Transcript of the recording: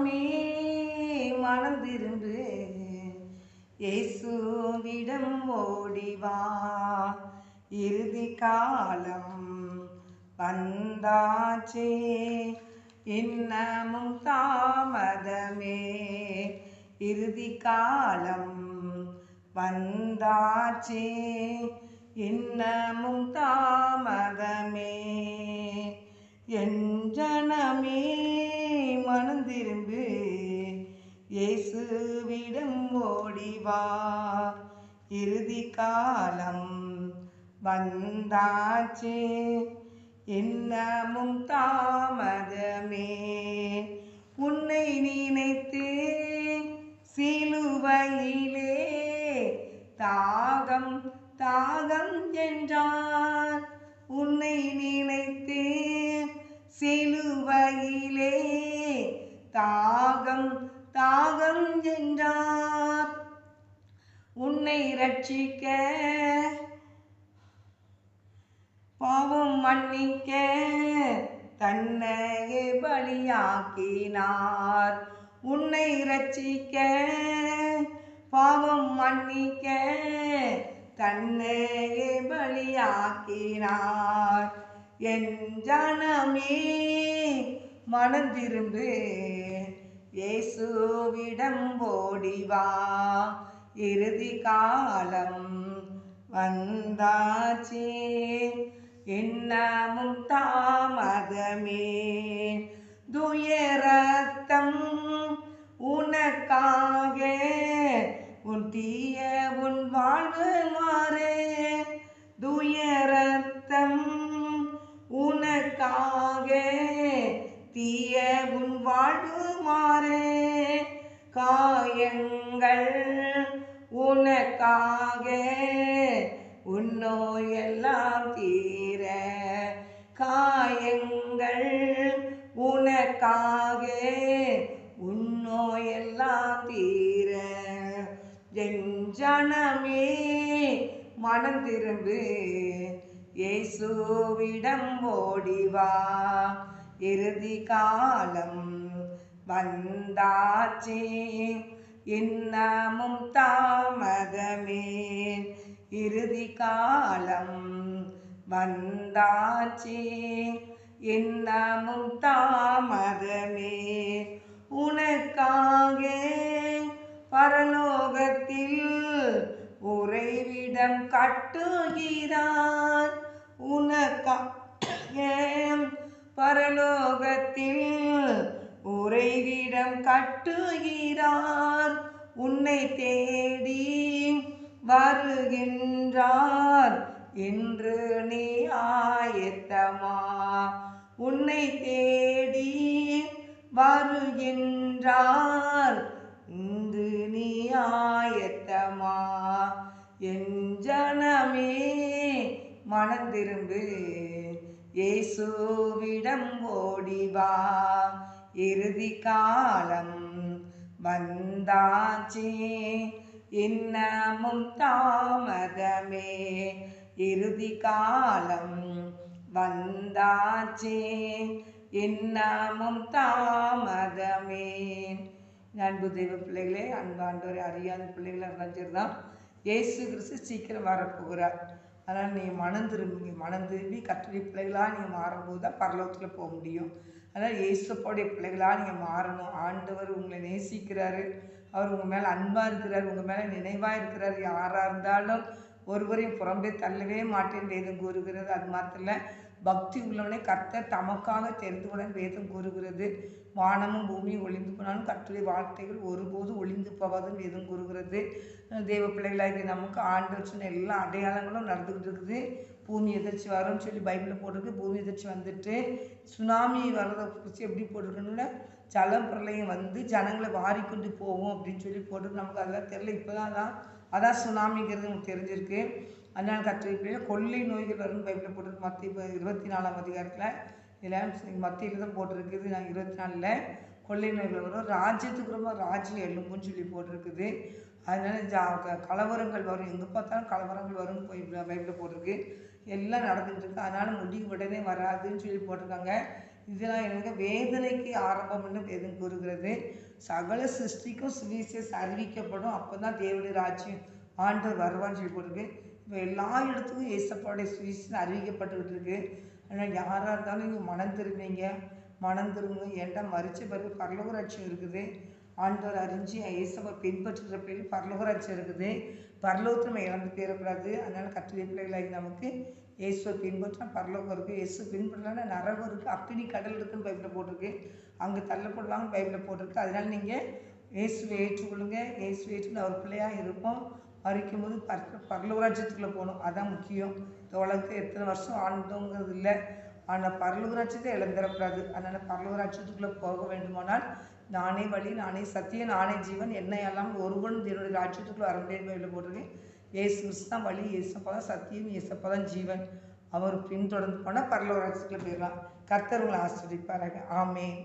ஜனமே மனம் திரும்பு, இயேசுவிடம் ஓடிவா. இறுதி காலம் வந்தாச்சே, இன்னமும் தாமதமே. இறுதி காலம் வந்தாச்சே, இன்னமும் தாமதமே. என் ஜனமே மனம் திரும்பு, இயேசுவிடம் ஓடிவா. இறுதி காலம் வந்தாச்சே, இன்னமும் தாமதமே. உன்னை நினைத்து சிலுவையிலே தாகம் தாகம் என்றார். உன்னை நினைத்து சிலுவையிலே தாகம் தாகம் என்றார். உன்னை ரட்சிக்க பாவம் மன்னிக்க தன்னையே பலியாக்கினார். உன்னை ரட்சிக்க பாவம் மன்னிக்க தன்னையே பலியாக்கினார். என் ஜனமே மனம் திரும்பு, இயேசுவிடம் ஓடிவா. இறுதி காலம் வந்தாச்சே, இன்னமும் தாமதமே. துயரத்தம் உனக்காக உன் தீய உன் வாழ்வு மாறே. துயரத்தம் உனக்காக தீய உன் வாழ்வு மாறே. காயங்கள் உனக்காக உன் நோயெல்லாம் தீர. காயங்கள் உனக்காக உன் நோயெல்லாம் தீர. என் ஜனமே மனம் திரும்பு, இயேசுவிடம் ஓடிவா. இறுதி காலம் வந்தாச்சே, இன்னமும் தாமதமே. இறுதி காலம் வந்தாச்சே, இன்னமும் தாமதமே. உனக்காக பரலோகத்தில் உறைவிடம் கட்டுகிறார். உனக்காக பரலோகத்தில் உறைவிடம் கட்டுகிறார். உன்னை தேடி வருகின்றார் என்று நீ ஆயத்தமா. உன்னை தேடி வருகின்றார் என்று நீ ஆயத்தமா. என் ஜனமே மனம் திரும்பு, இயேசுவிடம் ஓடிவா. இறுதி காலம் வந்தாச்சே, இன்னமும் தாமதமே. இறுதி காலம் வந்தாச்சே, இன்னமும் தாமதமே. அன்பு தெய்வ பிள்ளைகளே, அன்பு ஆண்டவரை அறியாத பிள்ளைகளை அறிஞ்சிருந்தான். இயேசு கிறிஸ்து சீக்கிரம் வரப்போகிறார். அதனால் நீங்கள் மனம் திரும்பி கர்த்தருடைய பிள்ளைகளாக நீங்கள் மாறும்போது தான் பரலோகத்தில் போக முடியும். அதனால் இயேசுவோடைய பிள்ளைகளாக நீங்கள் மாறணும். ஆண்டவர் உங்களை நேசிக்கிறாரு, அவர் உங்கள் மேலே அன்பாக இருக்கிறார், உங்கள் மேலே நினைவாக இருக்கிறார். யாராக இருந்தாலும் ஒருவரையும் புறம்பே தள்ளவே மாட்டேன் வேதம் கூறுகிறது. அது மாத்திரல, பக்தி உள்ளவனை கர்த்தர் தமக்காக தெரிந்து கொள்ள வேதம் கூறுகிறது. வானமும் பூமியும் ஒளிந்து போனாலும் கர்த்தருடைய வார்த்தைகள் ஒருபோதும் ஒளிந்து போவாதுன்னு வேதம் கூறுகிறது. தெய்வ பிள்ளைகளாக நமக்கு ஆண்டவர் சொன்ன எல்லா அடையாளங்களும் நடந்துக்கிட்டு இருக்குது. பூமி எதிர்ச்சி வரும்னு சொல்லி பைபிளில் போட்டிருக்கு. பூமி எதிர்ச்சி வந்துட்டு சுனாமி வர்றதை குறித்து எப்படி போட்டிருக்கணும்ல, ஜலம் பிரளயம் வந்து ஜனங்களை வாரிக்கொண்டு போகும் அப்படின்னு சொல்லி போட்டிருக்கு. நமக்கு அதெல்லாம் தெரியல. இப்போ தான் அதான் சுனாமிங்கிறது நமக்கு தெரிஞ்சிருக்கு. அதனால் கர்த்தருடைய கொள்ளை நோய்கள் வரும்னு பைபிளில் போட்டிருக்கு. மத்திய 24ஆம் அதிகாரத்தில் இதில் மத்தியில் தான் போட்டிருக்குது. 24 கொள்ளை நோய்கள் வரும், ராஜ்யத்துக்கு ரொம்ப ராஜ்யம் எழும்புன்னு சொல்லி போட்டிருக்குது. அதனால கலவரங்கள் வரும், எங்கே பார்த்தாலும் கலவரங்கள் வரும்னு பைபிளில் போட்டிருக்கு. எல்லாம் நடந்துகிட்டு இருக்கு. அதனால் முடிவு உடனே வராதுன்னு சொல்லி போட்டிருக்காங்க. இதெல்லாம் எனக்கு வேதனைக்கு ஆரம்பம் என்று வேதம் கூறுகிறது. சகல சிருஷ்டிக்கும் சுவிசேஷம் அறிவிக்கப்படும், அப்போ தான் தேவனுடைய ராஜ்யம் ஆண்டவர் வருவான்னு சொல்லி போட்டிருக்கு. இப்போ எல்லா இடத்துக்கும் ஏசப்பாவுடைய சுவிசேஷம் அறிவிக்கப்பட்டுக்கிட்டு இருக்கு. அதனால் யாராக இருந்தாலும் நீங்கள் மனம் திரும்பிங்க, மனம் திரும்புங்க. ஏன்டா மறிச்ச பிறகு பரலோக ராஜ்யம் இருக்குது. ஆண்டவர் அறிஞ்சு ஏசப்பா பின்பற்றுகிற பிள்ளைகள் பரலோக ராஜ்யம் இருக்குது. பரலோகத்தை நம்ம இழந்து போயிடக்கூடாது. அதனால் கர்த்தருடைய பிள்ளைகளாகி நமக்கு இயேசுவை பின்பற்றினா பரலோகம் இருக்குது. இயேசு பின்பற்றலைன்னா நரகம் இருக்குது, அக்கினி கடல் இருக்குன்னு பைபிளில் போட்டிருக்கு. அங்கே தள்ளப்படுவாங்கன்னு பைபிளில் போட்டிருக்கு. அதனால் நீங்கள் இயேசுவை ஏற்றுக்கொள்ளுங்க. இயேசுவை ஏற்றுக்கொள்ள அவர் பிள்ளையாக இருப்போம். மறிக்கும் போது பரலோக ராஜ்யத்துக்குள்ளே போகணும். அதான் முக்கியம். இந்த உலகத்தை எத்தனை வருஷம் ஆண்டோங்கிறது இல்லை, ஆனால் பரலோக ராஜ்யத்தை இழந்துடக்கூடாது. அதனால் பரலோக ராஜ்யத்துக்குள்ளே போக வேண்டுமானால் நானே வழி, நானே சத்தியம், நானே ஜீவன், என்னை எல்லாம் ஒருவன் என்னுடைய ராஜ்யத்துக்குள்ளே வர முடியாது பைபிளில் போட்டிருக்கேன். இயேசு கிறிஸ்து தான் வழி, இயேசப்பா தான் சத்தியம், இயேசப்பா தான் ஜீவன். அவர் பின்தொடர்ந்து போனால் பரலோக ராஜ்யத்துக்குள்ளே போயிடலாம். கர்த்தர் உங்களை ஆசீர்வதிப்பாராக. ஆமென்.